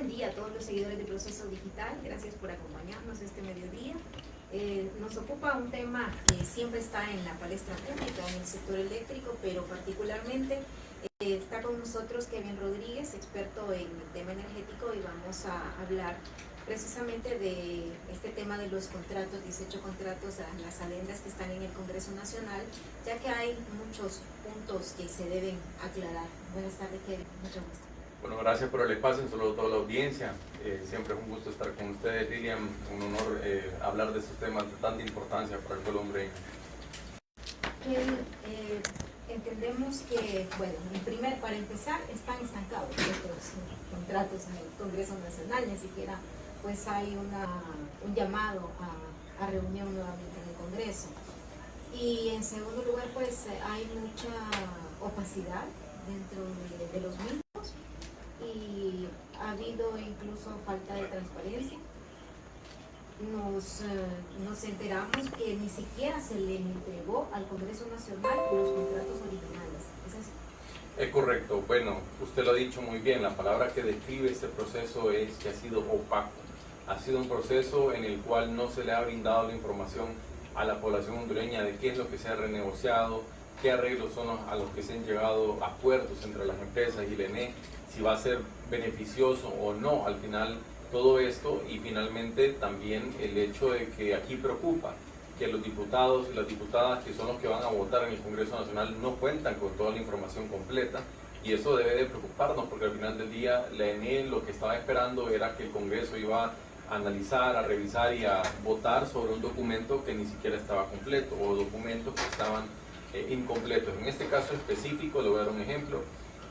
buen día a todos los seguidores de Proceso Digital. Gracias por acompañarnos este mediodía. Nos ocupa un tema que siempre está en la palestra pública en el sector eléctrico, pero particularmente está con nosotros Kevin Rodríguez, experto en el tema energético, y vamos a hablar precisamente de este tema de los contratos, 18 contratos, las adendas que están en el Congreso Nacional, ya que hay muchos puntos que se deben aclarar. Buenas tardes, Kevin. Mucho gusto. Bueno, gracias por el espacio, un saludo a toda la audiencia. Siempre es un gusto estar con ustedes, Lilian. Un honor hablar de estos temas de tanta importancia para el pueblo hondureño. Entendemos que, bueno, para empezar, están estancados estos contratos en el Congreso Nacional, ni siquiera pues hay un llamado a reunión nuevamente en el Congreso. Y en segundo lugar, pues hay mucha opacidad dentro de los mismos y ha habido incluso falta de transparencia. Nos enteramos que ni siquiera se le entregó al Congreso Nacional los contratos originales. ¿Es así? Es correcto. Bueno, usted lo ha dicho muy bien. La palabra que describe este proceso es que ha sido opaco. Ha sido un proceso en el cual no se le ha brindado la información a la población hondureña de qué es lo que se ha renegociado, qué arreglos son a los que se han llegado a acuerdos entre las empresas y el ENE, si va a ser beneficioso o no al final todo esto, y finalmente también el hecho de que aquí preocupa que los diputados y las diputadas que son los que van a votar en el Congreso Nacional no cuentan con toda la información completa, y eso debe de preocuparnos porque al final del día la ENE lo que estaba esperando era que el Congreso iba a analizar, a revisar y a votar sobre un documento que ni siquiera estaba completo o documentos que estaban incompletos. En este caso específico le voy a dar un ejemplo.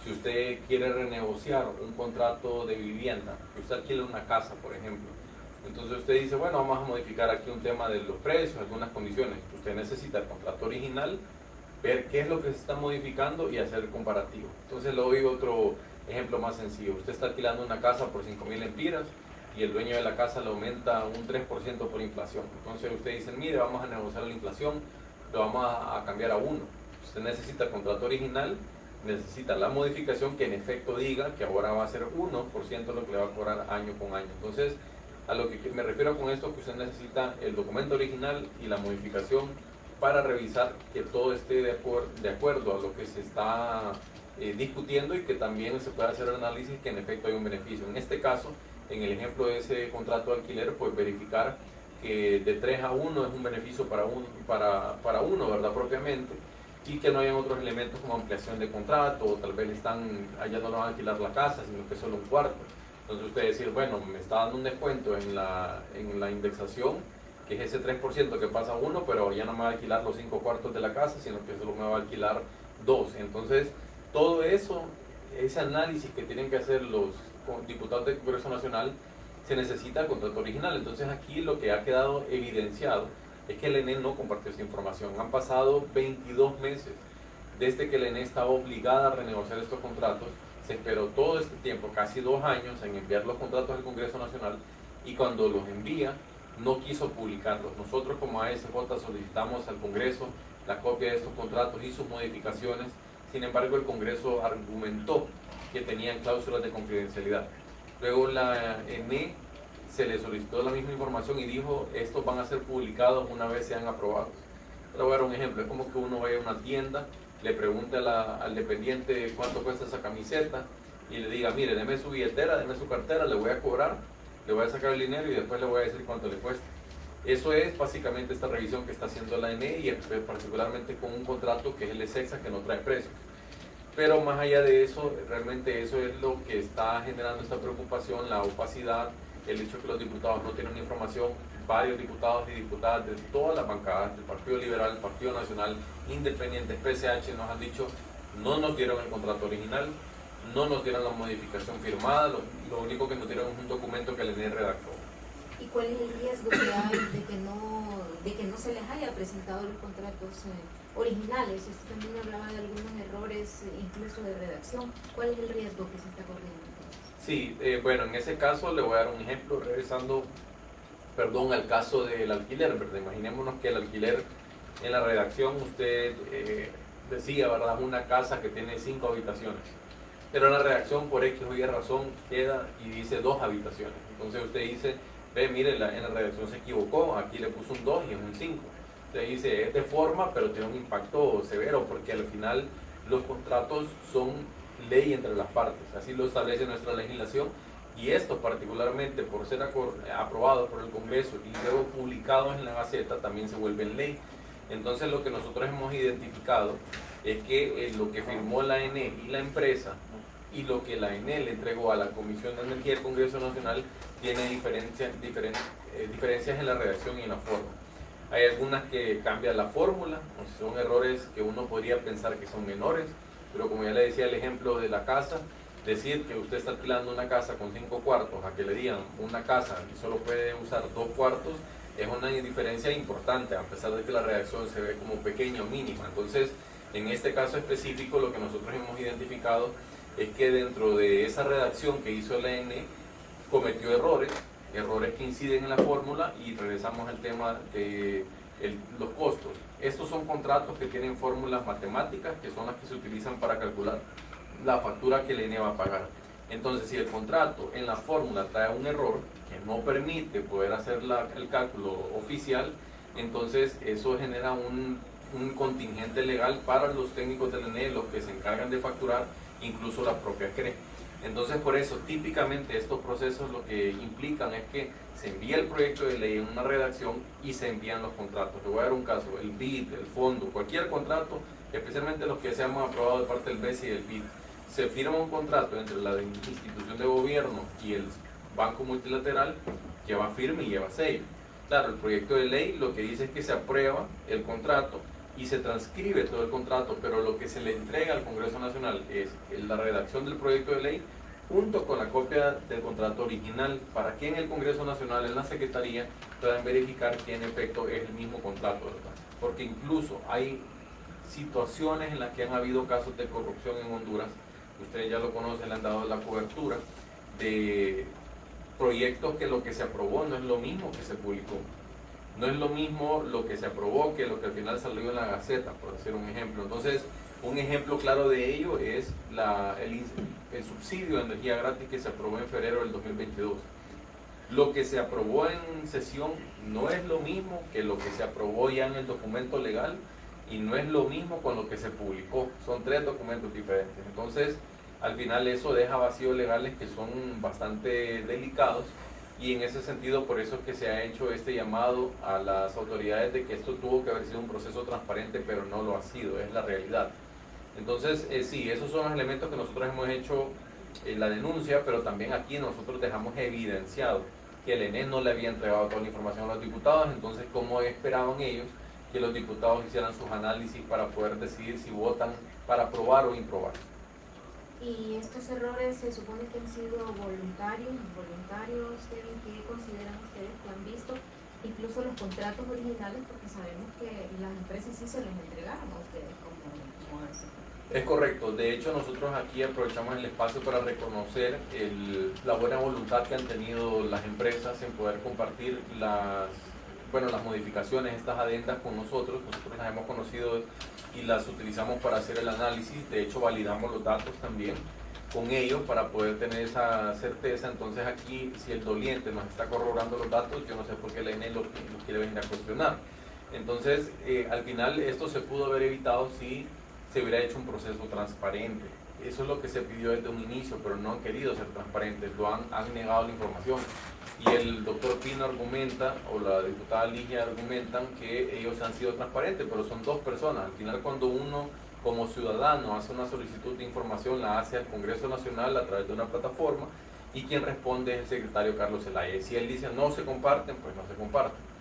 Si usted quiere renegociar un contrato de vivienda, usted alquila una casa, por ejemplo, entonces usted dice, bueno, vamos a modificar aquí un tema de los precios, algunas condiciones. Usted necesita el contrato original, ver qué es lo que se está modificando y hacer el comparativo. Entonces le doy otro ejemplo más sencillo. Usted está alquilando una casa por 5.000 lempiras y el dueño de la casa le aumenta un 3% por inflación. Entonces usted dice, mire, vamos a negociar la inflación, lo vamos a cambiar a 1. Usted necesita el contrato original, necesita la modificación que en efecto diga que ahora va a ser 1% lo que le va a cobrar año con año. Entonces, a lo que me refiero con esto, que usted necesita el documento original y la modificación para revisar que todo esté de acuerdo a lo que se está discutiendo, y que también se pueda hacer el análisis que en efecto hay un beneficio. En este caso, en el ejemplo de ese contrato de alquiler, pues verificar que de 3 a 1 es un beneficio para uno, ¿verdad? Propiamente, y que no hayan otros elementos como ampliación de contrato, o tal vez allá no lo van a alquilar la casa, sino que solo un cuarto. Entonces usted decir, bueno, me está dando un descuento en la indexación, que es ese 3% que pasa a 1, pero ya no me va a alquilar los 5 cuartos de la casa, sino que solo me va a alquilar 2. Entonces, todo eso, ese análisis que tienen que hacer los diputados del Congreso Nacional, se necesita el contrato original. Entonces aquí lo que ha quedado evidenciado es que el ENE no compartió esta información. Han pasado 22 meses desde que el ENE estaba obligada a renegociar estos contratos. Se esperó todo este tiempo, casi 2 años, en enviar los contratos al Congreso Nacional, y cuando los envía no quiso publicarlos. Nosotros como ASJ solicitamos al Congreso la copia de estos contratos y sus modificaciones. Sin embargo, el Congreso argumentó que tenían cláusulas de confidencialidad. Luego la ENE se le solicitó la misma información y dijo, estos van a ser publicados una vez sean aprobados. Le voy a dar un ejemplo. Es como que uno vaya a una tienda, le pregunte al dependiente cuánto cuesta esa camiseta y le diga, mire, deme su billetera, deme su cartera, le voy a cobrar, le voy a sacar el dinero y después le voy a decir cuánto le cuesta. Eso es básicamente esta revisión que está haciendo la ENE, y particularmente con un contrato que es el ESEXA, que no trae precios. Pero más allá de eso, realmente eso es lo que está generando esta preocupación, la opacidad, el hecho de que los diputados no tienen información. Varios diputados y diputadas de todas las bancadas, del Partido Liberal, del Partido Nacional, Independientes, PCH, nos han dicho, no nos dieron el contrato original, no nos dieron la modificación firmada, lo único que nos dieron es un documento que el ENE redactó. ¿Y cuál es el riesgo que hay de que no se les haya presentado los contratos originales? Usted también hablaba de algunos errores, incluso de redacción. ¿Cuál es el riesgo que se está corriendo? Sí, bueno, en ese caso le voy a dar un ejemplo, regresando, al caso del alquiler, ¿verdad? Imaginémonos que el alquiler, en la redacción usted decía, ¿verdad?, una casa que tiene 5 habitaciones. pero en la redacción por X o Y razón queda y dice 2 habitaciones. Entonces usted dice, ve, mire, en la redacción se equivocó, aquí le puso un 2 y es un 5. Usted dice, es de forma, pero tiene un impacto severo, porque al final los contratos son ley entre las partes, así lo establece nuestra legislación, y estos particularmente por ser aprobados por el Congreso y luego publicados en la Gaceta también se vuelven ley. Entonces lo que nosotros hemos identificado es que lo que firmó la ENE y la empresa y lo que la ENE le entregó a la Comisión de Energía del Congreso Nacional tiene diferencias en la redacción y en la forma. Hay algunas que cambian la fórmula, son errores que uno podría pensar que son menores, pero como ya le decía el ejemplo de la casa, decir que usted está alquilando una casa con 5 cuartos a que le digan una casa y solo puede usar 2 cuartos es una diferencia importante, a pesar de que la redacción se ve como pequeña o mínima. Entonces, en este caso específico, lo que nosotros hemos identificado es que dentro de esa redacción que hizo la ENE cometió errores que inciden en la fórmula, y regresamos al tema de los costos. Estos son contratos que tienen fórmulas matemáticas que son las que se utilizan para calcular la factura que la ENE va a pagar. Entonces, si el contrato en la fórmula trae un error que no permite poder hacer el cálculo oficial, entonces eso genera un contingente legal para los técnicos del ENE, los que se encargan de facturar, incluso la propia CRE. Entonces, por eso, típicamente estos procesos lo que implican es que se envía el proyecto de ley en una redacción y se envían los contratos. Le voy a dar un caso, el BID, el fondo, cualquier contrato, especialmente los que se han aprobado de parte del BESI y del BID. Se firma un contrato entre la institución de gobierno y el banco multilateral que va firme y lleva sello. Claro, el proyecto de ley lo que dice es que se aprueba el contrato y se transcribe todo el contrato, pero lo que se le entrega al Congreso Nacional es la redacción del proyecto de ley junto con la copia del contrato original, para que en el Congreso Nacional, en la Secretaría, puedan verificar que en efecto es el mismo contrato, ¿verdad? Porque incluso hay situaciones en las que han habido casos de corrupción en Honduras, ustedes ya lo conocen, le han dado la cobertura de proyectos que lo que se aprobó no es lo mismo que se publicó. No es lo mismo lo que se aprobó que lo que al final salió en la Gaceta, por decir un ejemplo. Entonces, un ejemplo claro de ello es el subsidio de energía gratis que se aprobó en febrero del 2022. Lo que se aprobó en sesión no es lo mismo que lo que se aprobó ya en el documento legal, y no es lo mismo con lo que se publicó. Son 3 documentos diferentes. Entonces, al final eso deja vacíos legales que son bastante delicados, y en ese sentido por eso es que se ha hecho este llamado a las autoridades de que esto tuvo que haber sido un proceso transparente, pero no lo ha sido, es la realidad. Entonces, sí, esos son los elementos que nosotros hemos hecho la denuncia, pero también aquí nosotros dejamos evidenciado que el ENE no le había entregado toda la información a los diputados. Entonces, ¿cómo esperaban ellos que los diputados hicieran sus análisis para poder decidir si votan para aprobar o improbar? ¿Y estos errores se supone que han sido voluntarios, involuntarios? ¿Qué consideran ustedes que han visto? Incluso los contratos originales, porque sabemos que las empresas sí se los entregaron a ustedes como eso. Es correcto. De hecho, nosotros aquí aprovechamos el espacio para reconocer la buena voluntad que han tenido las empresas en poder compartir las modificaciones, estas adendas con nosotros. Nosotros las hemos conocido y las utilizamos para hacer el análisis. De hecho, validamos los datos también con ellos para poder tener esa certeza. Entonces aquí, si el doliente nos está corroborando los datos, yo no sé por qué la ENE lo quiere venir a cuestionar. Entonces, al final esto se pudo haber evitado si se hubiera hecho un proceso transparente. Eso es lo que se pidió desde un inicio, pero no han querido ser transparentes, han negado la información. Y el doctor Pino argumenta, o la diputada Ligia argumentan que ellos han sido transparentes, pero son 2 personas. Al final, cuando uno como ciudadano hace una solicitud de información, la hace al Congreso Nacional a través de una plataforma, y quien responde es el secretario Carlos Zelaya. Si él dice no se comparten, pues no se comparten.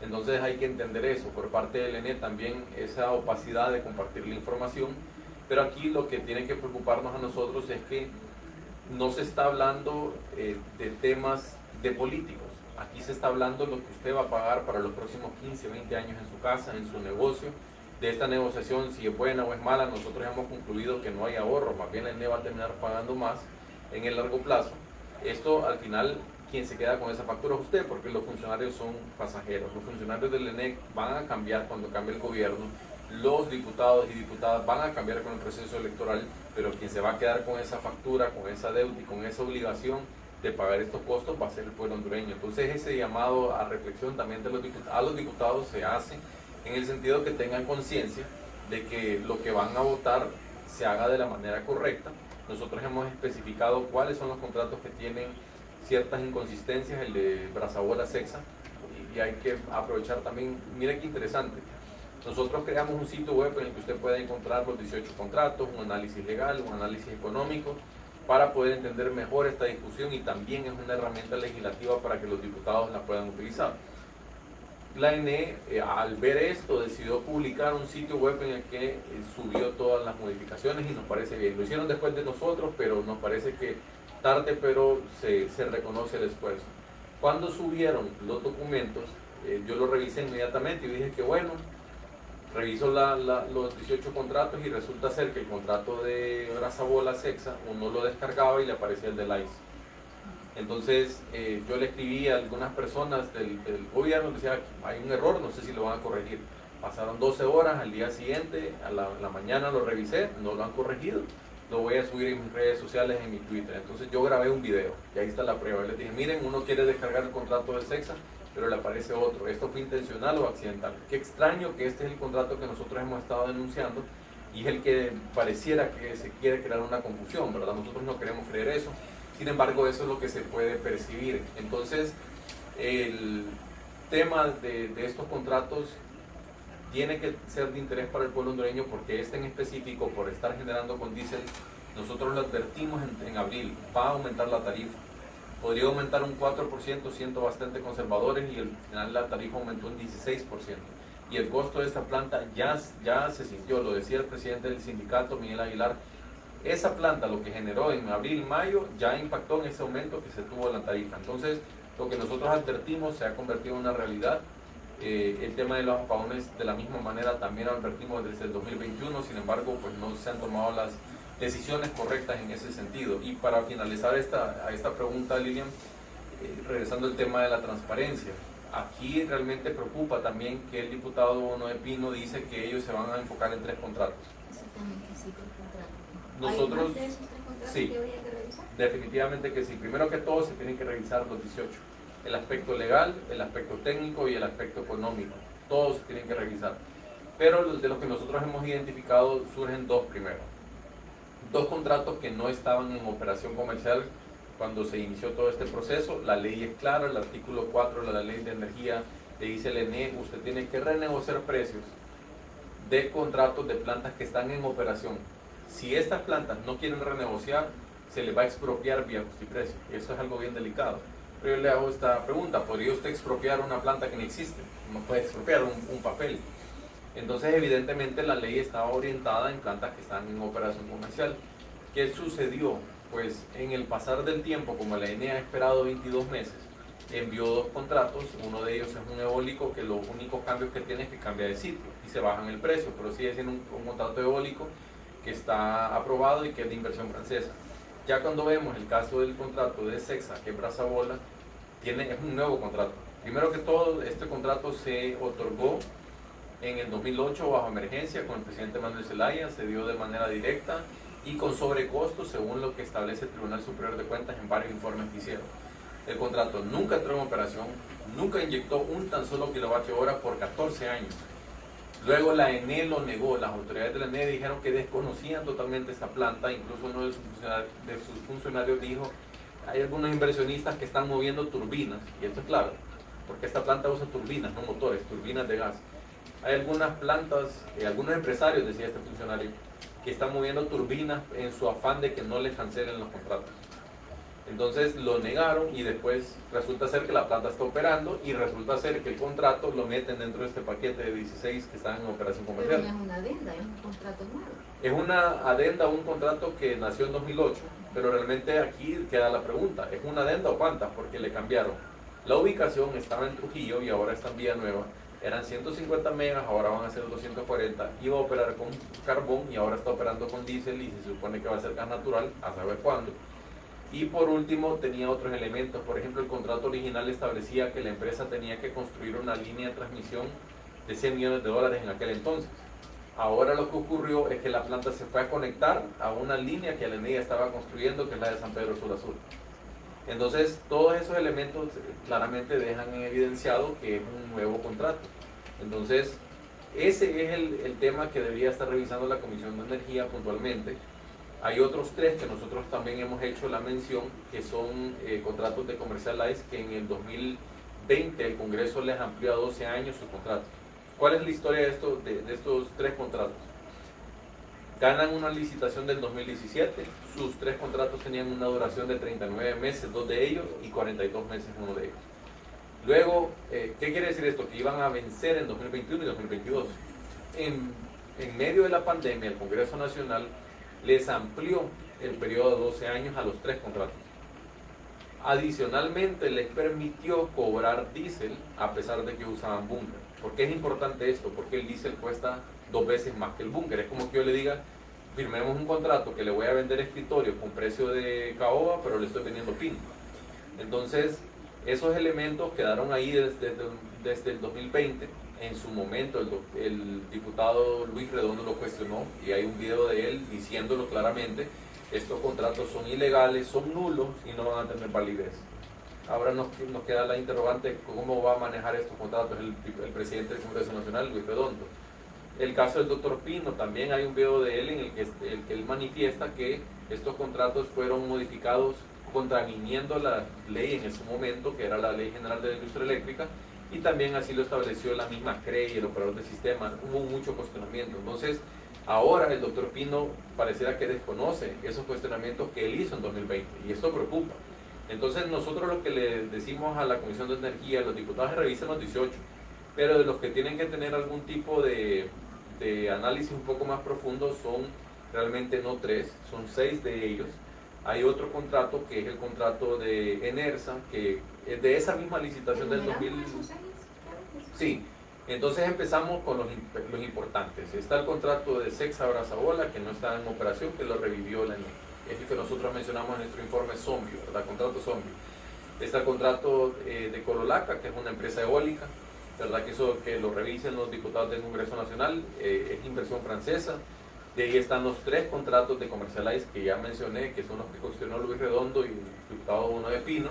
Entonces hay que entender eso, por parte del ENE también esa opacidad de compartir la información, pero aquí lo que tiene que preocuparnos a nosotros es que no se está hablando de temas de políticos. Aquí se está hablando de lo que usted va a pagar para los próximos 15, 20 años en su casa, en su negocio. De esta negociación, si es buena o es mala, nosotros hemos concluido que no hay ahorro, más bien la ENE va a terminar pagando más en el largo plazo. Esto al final, quien se queda con esa factura es usted, porque los funcionarios son pasajeros. Los funcionarios del ENE van a cambiar cuando cambie el gobierno. los diputados y diputadas van a cambiar con el proceso electoral, pero quien se va a quedar con esa factura, con esa deuda y con esa obligación de pagar estos costos va a ser el pueblo hondureño. Entonces ese llamado a reflexión también a los diputados se hace en el sentido que tengan conciencia de que lo que van a votar se haga de la manera correcta. Nosotros hemos especificado cuáles son los contratos que tienen ciertas inconsistencias, el de Brazabola Sexa, y hay que aprovechar también, mire qué interesante, nosotros creamos un sitio web en el que usted puede encontrar los 18 contratos, un análisis legal, un análisis económico, para poder entender mejor esta discusión, y también es una herramienta legislativa para que los diputados la puedan utilizar. La ENE, al ver esto, decidió publicar un sitio web en el que subió todas las modificaciones y nos parece bien. Lo hicieron después de nosotros, pero nos parece que tarde, pero se reconoce el esfuerzo. Cuando subieron los documentos, yo lo revisé inmediatamente y dije que bueno, reviso los 18 contratos y resulta ser que el contrato de Brazabola Sexa uno lo descargaba y le aparecía el de ICE. Entonces yo le escribí a algunas personas del gobierno, decía hay un error, no sé si lo van a corregir. Pasaron 12 horas, al día siguiente, a la mañana lo revisé, no lo han corregido, lo voy a subir en mis redes sociales, en mi Twitter. Entonces yo grabé un video y ahí está la prueba. Les dije, miren, uno quiere descargar el contrato de Sexa, pero le aparece otro. ¿Esto fue intencional o accidental? Qué extraño que este es el contrato que nosotros hemos estado denunciando y es el que pareciera que se quiere crear una confusión, ¿verdad? Nosotros no queremos creer eso. Sin embargo, eso es lo que se puede percibir. Entonces, el tema de estos contratos tiene que ser de interés para el pueblo hondureño, porque este en específico, por estar generando con diésel, nosotros lo advertimos en abril, va a aumentar la tarifa. Podría aumentar un 4%, siendo bastante conservadores, y al final la tarifa aumentó un 16%. Y el costo de esta planta ya se sintió, lo decía el presidente del sindicato, Miguel Aguilar. Esa planta, lo que generó en abril, mayo, ya impactó en ese aumento que se tuvo en la tarifa. Entonces, lo que nosotros advertimos se ha convertido en una realidad. El tema de los apagones, de la misma manera, también lo advertimos desde el 2021, sin embargo, pues no se han tomado las decisiones correctas en ese sentido. Y para finalizar a esta pregunta, Lilian, regresando al tema de la transparencia, aquí realmente preocupa también que el diputado Noé Pino dice que ellos se van a enfocar en 3 contratos. Exactamente, sí, por contrato. Nosotros, ¿Hay más de esos 3 contratos sí, que habría que revisar? definitivamente que sí. Primero que todo se tienen que revisar los 18. El aspecto legal, el aspecto técnico y el aspecto económico. Todos se tienen que revisar. Pero de los que nosotros hemos identificado surgen 2 primero. 2 contratos que no estaban en operación comercial cuando se inició todo este proceso. La ley es clara, el artículo 4 de la ley de energía le dice al ENE, usted tiene que renegociar precios de contratos de plantas que están en operación. Si estas plantas no quieren renegociar, se les va a expropiar vía justiprecio. Eso es algo bien delicado. Pero yo le hago esta pregunta, ¿podría usted expropiar una planta que no existe? No puede expropiar un papel. Entonces, evidentemente, la ley estaba orientada en plantas que están en operación comercial. ¿Qué sucedió? Pues en el pasar del tiempo, como la ENE ha esperado 22 meses, envió 2 contratos. Uno de ellos es un eólico que los únicos cambios que tiene es que cambia de sitio y se bajan el precio, pero sigue siendo un contrato eólico que está aprobado y que es de inversión francesa. Ya cuando vemos el caso del contrato de Sexa, que es Brazabola, es un nuevo contrato. Primero que todo, este contrato se otorgó en el 2008 bajo emergencia con el presidente Manuel Zelaya, se dio de manera directa y con sobrecostos según lo que establece el Tribunal Superior de Cuentas en varios informes que hicieron. El contrato nunca entró en operación, nunca inyectó un tan solo kilovatio hora por 14 años. Luego la ENE lo negó, las autoridades de la ENE dijeron que desconocían totalmente esta planta, incluso uno de sus funcionarios dijo, hay algunos inversionistas que están moviendo turbinas, y esto es claro, porque esta planta usa turbinas, no motores, turbinas de gas. Hay algunas plantas, algunos empresarios, decía este funcionario, que están moviendo turbinas en su afán de que no les cancelen los contratos. Entonces lo negaron y después resulta ser que la planta está operando y resulta ser que el contrato lo meten dentro de este paquete de 16 que están en operación comercial. Pero no es una adenda, es un contrato nuevo. Es una adenda a un contrato que nació en 2008, pero realmente aquí queda la pregunta, ¿es una adenda o cuántas? Porque le cambiaron. La ubicación estaba en Trujillo y ahora está en Villanueva. Eran 150 megas, ahora van a ser 240. Iba a operar con carbón y ahora está operando con diésel y se supone que va a ser gas natural, a saber cuándo. Y por último tenía otros elementos, por ejemplo el contrato original establecía que la empresa tenía que construir una línea de transmisión de $100 millones en aquel entonces. Ahora lo que ocurrió es que la planta se fue a conectar a una línea que el ENE estaba construyendo, que es la de San Pedro Sula Sur. Entonces, todos esos elementos claramente dejan en evidenciado que es un nuevo contrato. Entonces, ese es el tema que debería estar revisando la Comisión de Energía puntualmente. Hay otros tres que nosotros también hemos hecho la mención, que son contratos de Comercialize, que en el 2020 el Congreso les amplió a 12 años sus contratos. ¿Cuál es la historia de estos tres contratos? Ganan una licitación del 2017, sus tres contratos tenían una duración de 39 meses, dos de ellos, y 42 meses uno de ellos. Luego, ¿qué quiere decir esto? Que iban a vencer en 2021 y 2022. En medio de la pandemia, el Congreso Nacional les amplió el periodo de 12 años a los tres contratos. Adicionalmente, les permitió cobrar diésel a pesar de que usaban búnker. ¿Por qué es importante esto? Porque el diésel cuesta 2 veces más que el búnker. Es como que yo le diga, firmemos un contrato que le voy a vender escritorio con precio de caoba, pero le estoy vendiendo pino. Entonces, esos elementos quedaron ahí desde el 2020. En su momento el diputado Luis Redondo lo cuestionó y hay un video de él diciéndolo claramente: estos contratos son ilegales, son nulos y no van a tener validez. Ahora nos queda la interrogante: ¿cómo va a manejar estos contratos el presidente del Congreso Nacional, Luis Redondo? El caso del doctor Pino, también hay un video de él en el que él manifiesta que estos contratos fueron modificados contraviniendo la ley en ese momento, que era la Ley General de la Industria Eléctrica, y también así lo estableció la misma CRE y el operador del sistema. Hubo mucho cuestionamiento. Entonces, ahora el doctor Pino pareciera que desconoce esos cuestionamientos que él hizo en 2020, y esto preocupa. Entonces, nosotros lo que le decimos a la Comisión de Energía, a los diputados, revisen los 18, pero de los que tienen que tener algún tipo de análisis un poco más profundo son realmente no 3, son 6 de ellos. Hay otro contrato que es el contrato de Enersa, que es de esa misma licitación del 2000. Sí, entonces empezamos con los importantes. Está el contrato de Sexa Brazabola, que no está en operación, que lo revivió la ENE. Es el que nosotros mencionamos en nuestro informe Zombio, ¿verdad? Contrato Zombio. Está el contrato de Corolaca, que es una empresa eólica, ¿verdad? Que eso que lo revisen los diputados del Congreso Nacional, es inversión francesa. De ahí están los 3 contratos de Comercialize que ya mencioné, que son los que cuestionó Luis Redondo y el diputado Uno de Pino.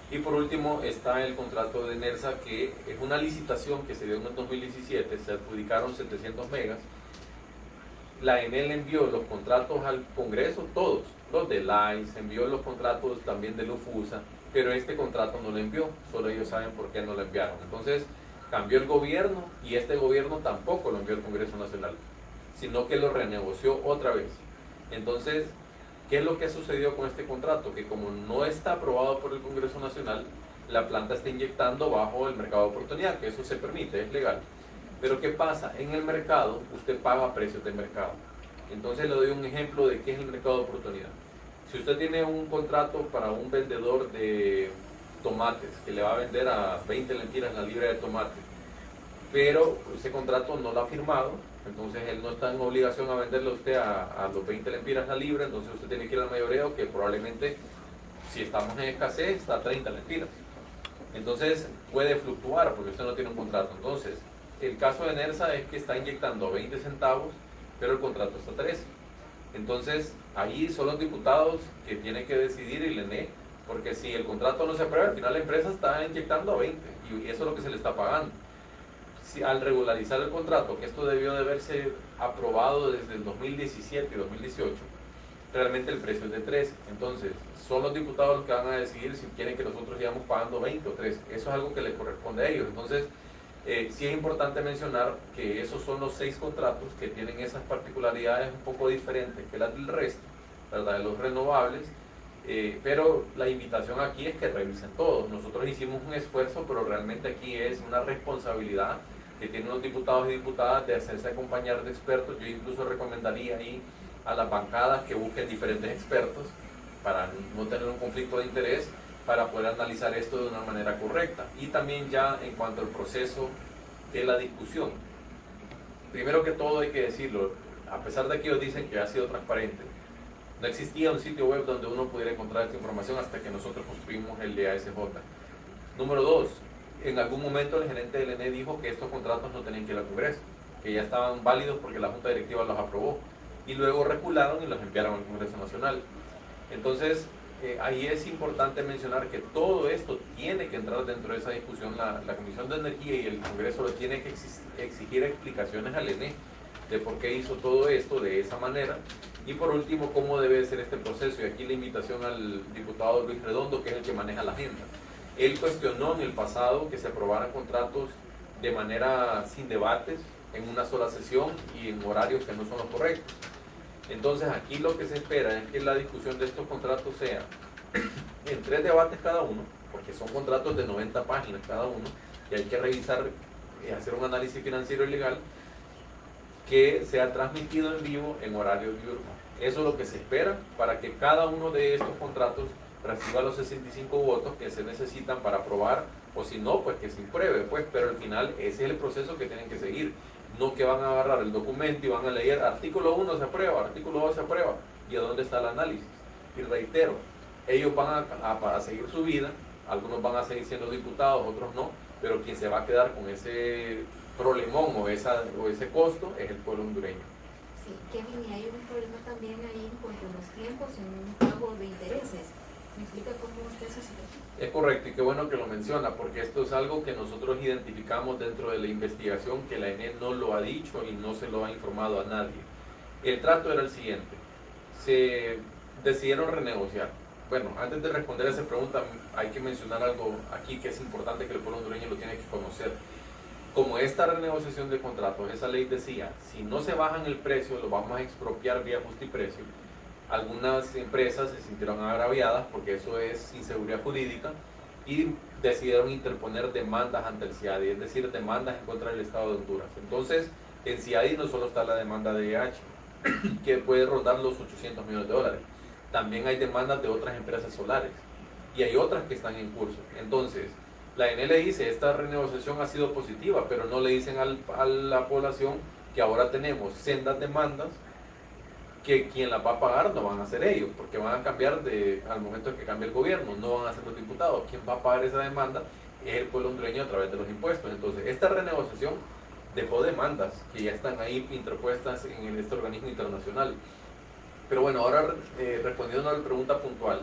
Y por último está el contrato de Nersa, que es una licitación que se dio en el 2017, se adjudicaron 700 megas. La ENEL envió los contratos al Congreso, todos, los de LAIS, envió los contratos también de Lufusa, pero este contrato no lo envió, solo ellos saben por qué no lo enviaron. Entonces, cambió el gobierno y este gobierno tampoco lo envió al Congreso Nacional, sino que lo renegoció otra vez. Entonces, ¿qué es lo que ha sucedido con este contrato? Que como no está aprobado por el Congreso Nacional, la planta está inyectando bajo el mercado de oportunidad, que eso se permite, es legal. Pero ¿qué pasa? En el mercado, usted paga precios de mercado. Entonces le doy un ejemplo de qué es el mercado de oportunidad. Si usted tiene un contrato para un vendedor de tomates, que le va a vender a 20 lempiras la libra de tomate, pero ese contrato no lo ha firmado, entonces él no está en obligación a venderle a usted a los 20 lempiras la libra, entonces usted tiene que ir al mayoreo, que probablemente, si estamos en escasez, está a 30 lempiras. Entonces puede fluctuar porque usted no tiene un contrato. Entonces, el caso de Nersa es que está inyectando a 20 centavos, pero el contrato está a 13. Entonces, ahí son los diputados que tienen que decidir el ENE, porque si el contrato no se aprueba, al final la empresa está inyectando a 20, y eso es lo que se le está pagando. Si, al regularizar el contrato, que esto debió de haberse aprobado desde el 2017 y 2018, realmente el precio es de 13. Entonces, son los diputados los que van a decidir si quieren que nosotros sigamos pagando 20 o 13. Eso es algo que le corresponde a ellos. Entonces, sí es importante mencionar que esos son los 6 contratos que tienen esas particularidades un poco diferentes que las del resto, ¿verdad?, de los renovables, pero la invitación aquí es que revisen todos. Nosotros hicimos un esfuerzo, pero realmente aquí es una responsabilidad que tienen los diputados y diputadas de hacerse acompañar de expertos. Yo incluso recomendaría ahí a las bancadas que busquen diferentes expertos para no tener un conflicto de interés, para poder analizar esto de una manera correcta. Y también ya en cuanto al proceso de la discusión, primero que todo hay que decirlo, a pesar de que ellos dicen que ha sido transparente, no existía un sitio web donde uno pudiera encontrar esta información hasta que nosotros construimos el de ASJ. Número 2, en algún momento el gerente del ENE dijo que estos contratos no tenían que ir al Congreso. que ya estaban válidos porque la Junta Directiva los aprobó, y luego recularon y los enviaron al Congreso Nacional. Entonces, ahí es importante mencionar que todo esto tiene que entrar dentro de esa discusión. La Comisión de Energía y el Congreso le tiene que exigir explicaciones al ENE de por qué hizo todo esto de esa manera, y por último, cómo debe ser este proceso. Y aquí la invitación al diputado Luis Redondo, que es el que maneja la agenda. Él cuestionó en el pasado que se aprobaran contratos de manera sin debates, en una sola sesión y en horarios que no son los correctos. Entonces aquí lo que se espera es que la discusión de estos contratos sea en 3 debates cada uno, porque son contratos de 90 páginas cada uno, y hay que revisar y hacer un análisis financiero y legal, que sea transmitido en vivo en horario diurno. Eso es lo que se espera para que cada uno de estos contratos reciba los 65 votos que se necesitan para aprobar, o si no, pues que se impruebe, pues, pero al final ese es el proceso que tienen que seguir. No que van a agarrar el documento y van a leer artículo 1 se aprueba, artículo 2 se aprueba, y a dónde está el análisis. Y reitero, ellos van a seguir su vida, algunos van a seguir siendo diputados, otros no, pero quien se va a quedar con ese problemón o ese costo es el pueblo hondureño. Sí, Kevin, y hay un problema también ahí en cuanto a los tiempos en un pago de intereses. ¿Me explica cómo está esa situación? Es correcto, y qué bueno que lo menciona, porque esto es algo que nosotros identificamos dentro de la investigación, que la ENE no lo ha dicho y no se lo ha informado a nadie. El trato era el siguiente: se decidieron renegociar. Bueno, antes de responder a esa pregunta hay que mencionar algo aquí que es importante, que el pueblo hondureño lo tiene que conocer. Como esta renegociación de contratos, esa ley decía, si no se bajan el precio, lo vamos a expropiar vía justa y precio. Algunas empresas se sintieron agraviadas porque eso es inseguridad jurídica y decidieron interponer demandas ante el CIADI, es decir, demandas en contra del Estado de Honduras. Entonces, en CIADI no solo está la demanda de IH, que puede rondar los $800 millones, también hay demandas de otras empresas solares y hay otras que están en curso. Entonces, la ENE le dice, esta renegociación ha sido positiva, pero no le dicen a la población que ahora tenemos sendas demandas que quien las va a pagar no van a ser ellos, porque van a cambiar al momento en que cambie el gobierno, no van a ser los diputados. Quien va a pagar esa demanda es el pueblo hondureño a través de los impuestos. Entonces, esta renegociación dejó demandas que ya están ahí interpuestas en este organismo internacional. Pero bueno, ahora respondiendo a la pregunta puntual,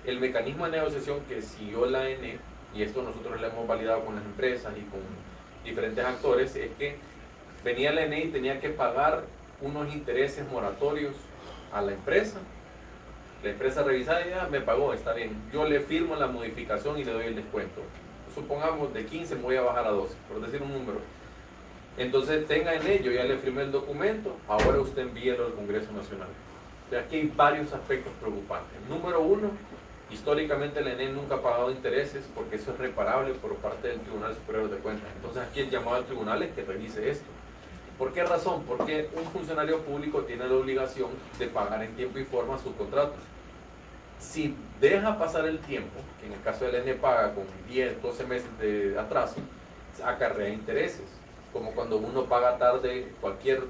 el mecanismo de negociación que siguió la ENE, y esto nosotros lo hemos validado con las empresas y con diferentes actores, es que venía la ENE y tenía que pagar unos intereses moratorios a la empresa revisada y ya me pagó, está bien, yo le firmo la modificación y le doy el descuento, supongamos de 15 me voy a bajar a 12, por decir un número. Entonces tenga en ello, ya le firmé el documento, ahora usted envíelo al Congreso Nacional. O sea, aquí hay varios aspectos preocupantes. Número uno, históricamente la ENE nunca ha pagado intereses porque eso es reparable por parte del Tribunal Superior de Cuentas. Entonces aquí el llamado al tribunal es que revise esto. ¿Por qué razón? Porque un funcionario público tiene la obligación de pagar en tiempo y forma sus contratos. Si deja pasar el tiempo, que en el caso del ENE paga con 10, 12 meses de atraso, acarrea intereses. Como cuando uno paga tarde cualquier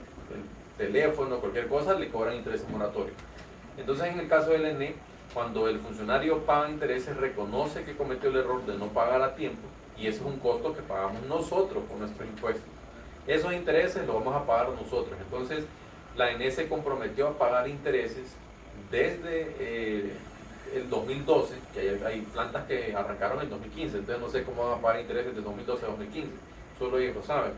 teléfono, cualquier cosa, le cobran intereses moratorios. Entonces, en el caso del ENE, cuando el funcionario paga intereses, reconoce que cometió el error de no pagar a tiempo, y eso es un costo que pagamos nosotros con nuestros impuestos. Esos intereses los vamos a pagar nosotros. Entonces, la ENE se comprometió a pagar intereses desde el 2012, que hay plantas que arrancaron en 2015, entonces no sé cómo van a pagar intereses de 2012 a 2015, solo ellos lo saben.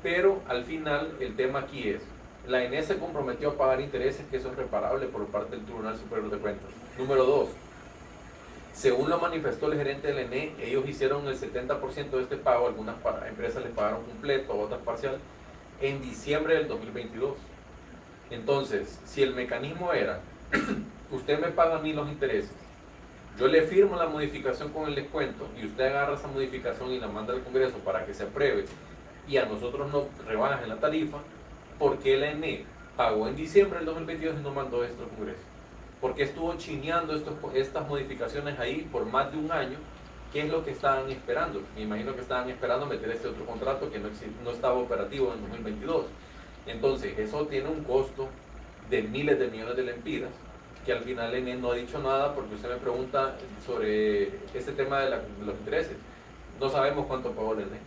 Pero al final, el tema aquí es, la ENE se comprometió a pagar intereses, que eso es reparable por parte del Tribunal Superior de Cuentas. Número 2, según lo manifestó el gerente de la ENE, ellos hicieron el 70% de este pago, algunas empresas les pagaron completo, otras parcial, en diciembre del 2022. Entonces, si el mecanismo era, usted me paga a mí los intereses, yo le firmo la modificación con el descuento y usted agarra esa modificación y la manda al Congreso para que se apruebe y a nosotros nos rebajen la tarifa, ¿por qué la ENE pagó en diciembre del 2022 y no mandó esto al Congreso? Porque estuvo chineando estas modificaciones ahí por más de un año. ¿Qué es lo que estaban esperando? Me imagino que estaban esperando meter este otro contrato que no estaba operativo en 2022. Entonces, eso tiene un costo de miles de millones de lempiras, que al final la ENE no ha dicho nada, porque usted me pregunta sobre este tema de los intereses. No sabemos cuánto pagó la ENE.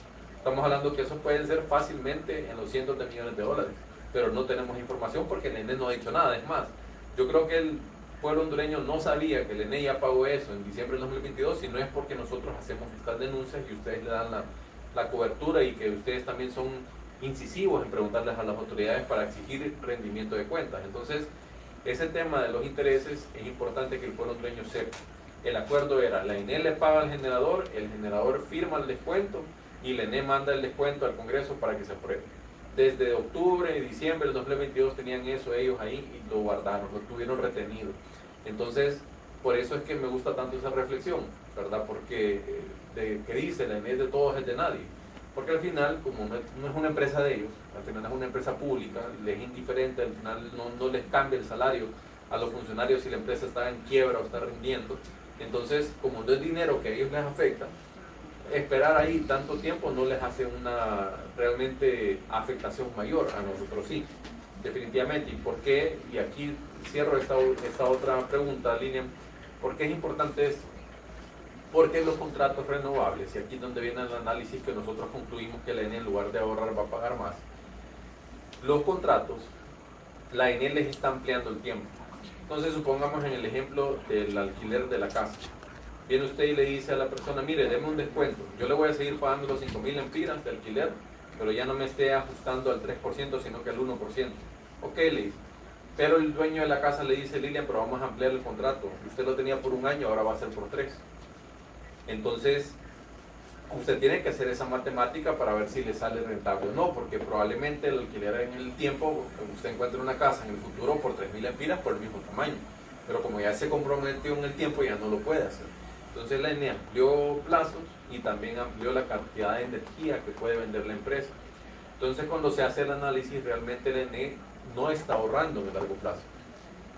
Estamos hablando que eso pueden ser fácilmente en los cientos de millones de dólares, pero no tenemos información porque el ENE no ha dicho nada. Es más, yo creo que el pueblo hondureño no sabía que el ENE ya pagó eso en diciembre del 2022, si no es porque nosotros hacemos estas denuncias y ustedes le dan la cobertura, y que ustedes también son incisivos en preguntarles a las autoridades para exigir rendimiento de cuentas. Entonces, ese tema de los intereses es importante que el pueblo hondureño sepa. El acuerdo era, la ENE le paga al generador, el generador firma el descuento y la ENE manda el descuento al Congreso para que se apruebe. Desde octubre y diciembre del 2022 tenían eso ellos ahí y lo guardaron, lo tuvieron retenido. Entonces, por eso es que me gusta tanto esa reflexión, ¿verdad? Porque que dice la ENE es de todos, es de nadie. Porque al final, como no es una empresa de ellos, al final es una empresa pública, les es indiferente, al final no les cambia el salario a los funcionarios si la empresa está en quiebra o está rindiendo. Entonces, como no es dinero que a ellos les afecta, esperar ahí tanto tiempo no les hace una realmente afectación mayor, a nosotros sí, definitivamente. ¿Y por qué? Y aquí cierro esta otra pregunta, Lilian, ¿por qué es importante esto? Porque los contratos renovables, y aquí es donde viene el análisis que nosotros concluimos que la ENE en lugar de ahorrar va a pagar más, los contratos, la ENE les está ampliando el tiempo. Entonces supongamos en el ejemplo del alquiler de la casa, viene usted y le dice a la persona, mire, deme un descuento, yo le voy a seguir pagando los 5.000 lempiras de alquiler, pero ya no me esté ajustando al 3%, sino que al 1%. Ok, le dice. Pero el dueño de la casa le dice, Lilian, pero vamos a ampliar el contrato, usted lo tenía por 1 año, ahora va a ser por 3. Entonces, usted tiene que hacer esa matemática para ver si le sale rentable o no, porque probablemente el alquiler en el tiempo, usted encuentre una casa en el futuro por 3.000 lempiras por el mismo tamaño, pero como ya se comprometió en el tiempo, ya no lo puede hacer. Entonces la ENE amplió plazos y también amplió la cantidad de energía que puede vender la empresa. Entonces, cuando se hace el análisis, realmente la ENE no está ahorrando en el largo plazo.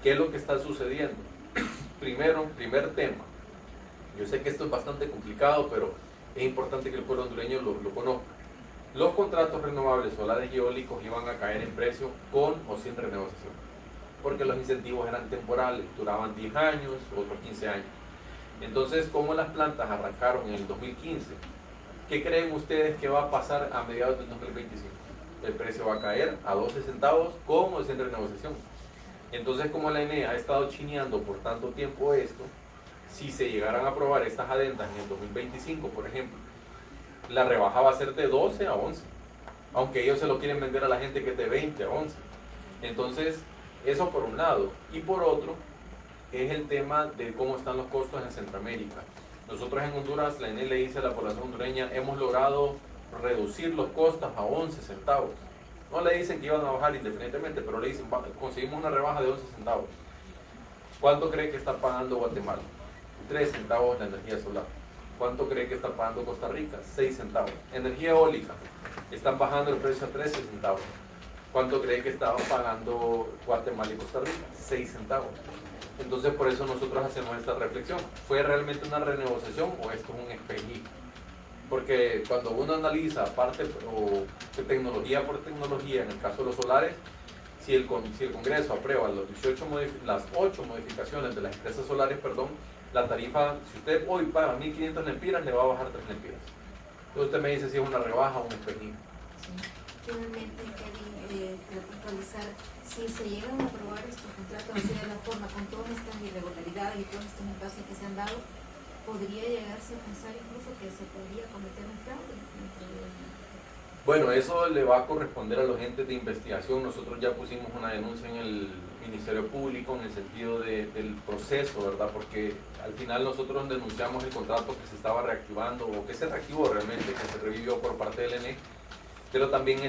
¿Qué es lo que está sucediendo? Primer tema. Yo sé que esto es bastante complicado, pero es importante que el pueblo hondureño lo conozca. Los contratos renovables solares y eólicos iban a caer en precio con o sin renegociación, porque los incentivos eran temporales, duraban 10 años, otros 15 años. Entonces, como las plantas arrancaron en el 2015, ¿qué creen ustedes que va a pasar a mediados del 2025? El precio va a caer a 12 centavos con o sin renegociación. Entonces, como la ENE ha estado chineando por tanto tiempo esto, si se llegaran a aprobar estas adendas en el 2025, por ejemplo, la rebaja va a ser de 12 a 11, aunque ellos se lo quieren vender a la gente que es de 20 a 11. Entonces, eso por un lado. Y por otro, es el tema de cómo están los costos en Centroamérica. Nosotros en Honduras, la ENE le dice a la población hondureña, hemos logrado reducir los costos a 11 centavos. No le dicen que iban a bajar independientemente, pero le dicen, conseguimos una rebaja de 11 centavos. ¿Cuánto cree que está pagando Guatemala? 3 centavos la energía solar. ¿Cuánto cree que está pagando Costa Rica? 6 centavos. Energía eólica, están bajando el precio a 13 centavos. ¿Cuánto cree que estaban pagando Guatemala y Costa Rica? 6 centavos. Entonces, por eso nosotros hacemos esta reflexión. ¿Fue realmente una renegociación o esto es un espejismo? Porque cuando uno analiza parte o de tecnología por tecnología, en el caso de los solares, si el Congreso aprueba las 8 modificaciones de las empresas solares, la tarifa, si usted hoy paga 1.500 lempiras, le va a bajar 3 lempiras. Entonces usted me dice si es una rebaja o un espejismo. Sí. Finalmente, Kevin, para puntualizar, si se llegan a aprobar estos contratos así de la forma, con todas estas irregularidades y todos estos impases que se han dado, podría llegarse a pensar incluso que se podría cometer un fraude. Bueno, eso le va a corresponder a los entes de investigación. Nosotros ya pusimos una denuncia en el Ministerio Público en el sentido del proceso, ¿verdad? Porque al final nosotros denunciamos el contrato que se estaba reactivando, o que se reactivó realmente, que se revivió por parte del ENE, pero también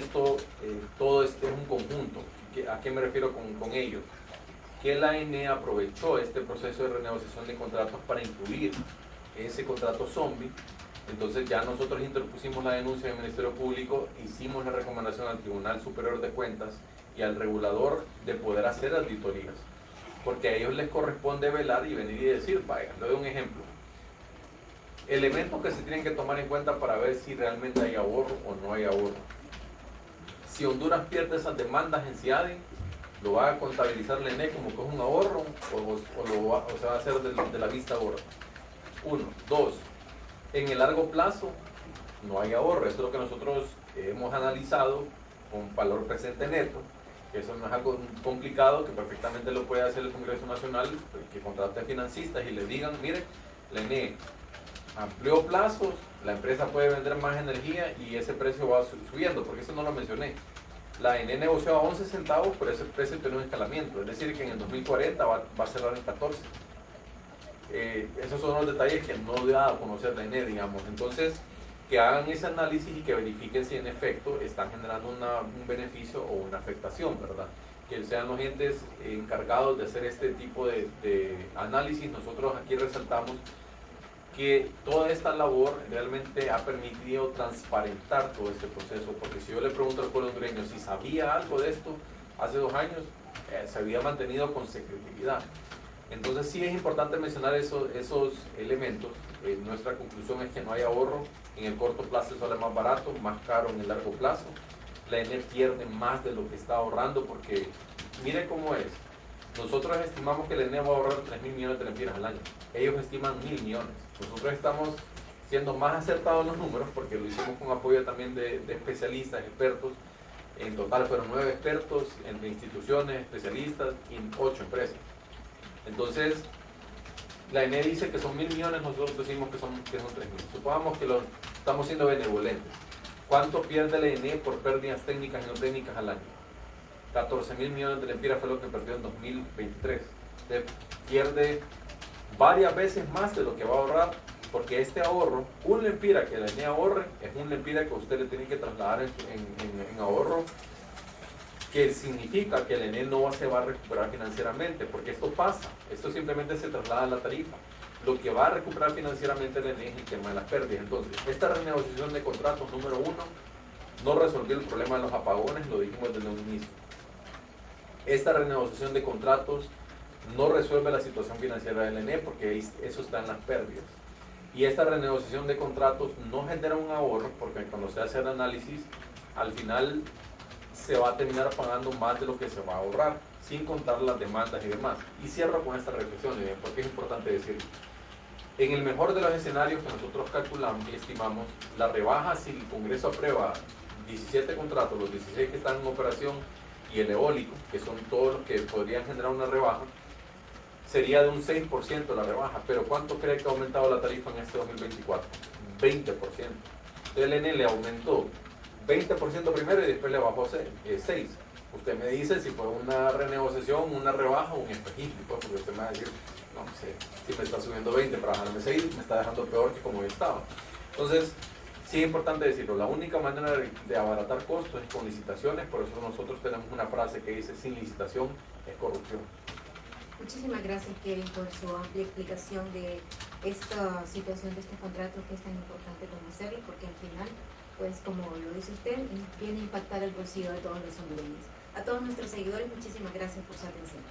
todo esto es un conjunto. ¿A qué me refiero con ello? Que la ENE aprovechó este proceso de renegociación de contratos para incluir ese contrato zombie. Entonces ya nosotros interpusimos la denuncia en el Ministerio Público, hicimos la recomendación al Tribunal Superior de Cuentas y al regulador de poder hacer auditorías, porque a ellos les corresponde velar y venir y decir, vaya, le doy un ejemplo. Elementos que se tienen que tomar en cuenta para ver si realmente hay ahorro o no hay ahorro. Si Honduras pierde esas demandas en CIADI, ¿lo va a contabilizar la ENE como que es un ahorro o se va a hacer de la vista gorda? 1. 2. En el largo plazo, no hay ahorro. Eso es lo que nosotros hemos analizado con valor presente neto. Eso no es algo complicado, que perfectamente lo puede hacer el Congreso Nacional, que contrate financistas y le digan, mire, la ENE amplió plazos, la empresa puede vender más energía y ese precio va subiendo, porque eso no lo mencioné. La ENE negoció a 11 centavos, pero ese precio tiene un escalamiento, es decir, que en el 2040 va a cerrar en 14. Esos son los detalles que no da a conocer la ENE, digamos. Entonces, que hagan ese análisis y que verifiquen si en efecto están generando un beneficio o una afectación, ¿verdad? Que sean los entes encargados de hacer este tipo de análisis. Nosotros aquí resaltamos que toda esta labor realmente ha permitido transparentar todo este proceso, porque si yo le pregunto al pueblo hondureño si sabía algo de esto hace 2 años, se había mantenido con secretividad. Entonces sí es importante mencionar esos elementos. Nuestra conclusión es que no hay ahorro. En el corto plazo sale más barato, más caro en el largo plazo. La ENE pierde más de lo que está ahorrando, porque mire cómo es. Nosotros estimamos que la ENE va a ahorrar 3.000 millones de lempiras al año. Ellos estiman 1.000 millones. Nosotros estamos siendo más acertados en los números porque lo hicimos con apoyo también de especialistas, expertos. En total fueron 9 expertos entre instituciones, especialistas y 8 empresas. Entonces, la ENE dice que son 1.000 millones, nosotros decimos que son 3.000. Supongamos que estamos siendo benevolentes. ¿Cuánto pierde la ENE por pérdidas técnicas y no técnicas al año? 14.000 millones de lempiras fue lo que perdió en 2023. Usted pierde varias veces más de lo que va a ahorrar, porque este ahorro, un lempira que la ENE ahorre, es un lempira que usted le tiene que trasladar en ahorro, que significa que el ENE no se va a recuperar financieramente, porque esto pasa, esto simplemente se traslada a la tarifa. Lo que va a recuperar financieramente el ENE es el tema de las pérdidas. Entonces, esta renegociación de contratos, número 1, no resolvió el problema de los apagones, lo dijimos desde un inicio. Esta renegociación de contratos no resuelve la situación financiera del ENE, porque eso está en las pérdidas. Y esta renegociación de contratos no genera un ahorro, porque cuando se hace el análisis, al final se va a terminar pagando más de lo que se va a ahorrar, sin contar las demandas y demás. Y cierro con esta reflexión, porque es importante decirlo. En el mejor de los escenarios que nosotros calculamos y estimamos, la rebaja, si el Congreso aprueba 17 contratos, los 16 que están en operación y el eólico, que son todos los que podrían generar una rebaja, sería de un 6% la rebaja. Pero ¿cuánto cree que ha aumentado la tarifa en este 2024? 20%. Entonces el ENE le aumentó 20% primero y después le bajó 6%. Usted me dice si fue una renegociación, una rebaja o un espejismo, porque usted me va a decir, no sé, si me está subiendo 20 para bajarme 6, me está dejando peor que como yo estaba. Entonces, sí es importante decirlo, la única manera de abaratar costos es con licitaciones, por eso nosotros tenemos una frase que dice, sin licitación es corrupción. Muchísimas gracias, Kevin, por su amplia explicación de esta situación de este contrato que es tan importante conocerlo, porque al final, pues como lo dice usted, viene a impactar el bolsillo de todos los hondureños. A todos nuestros seguidores, muchísimas gracias por su atención.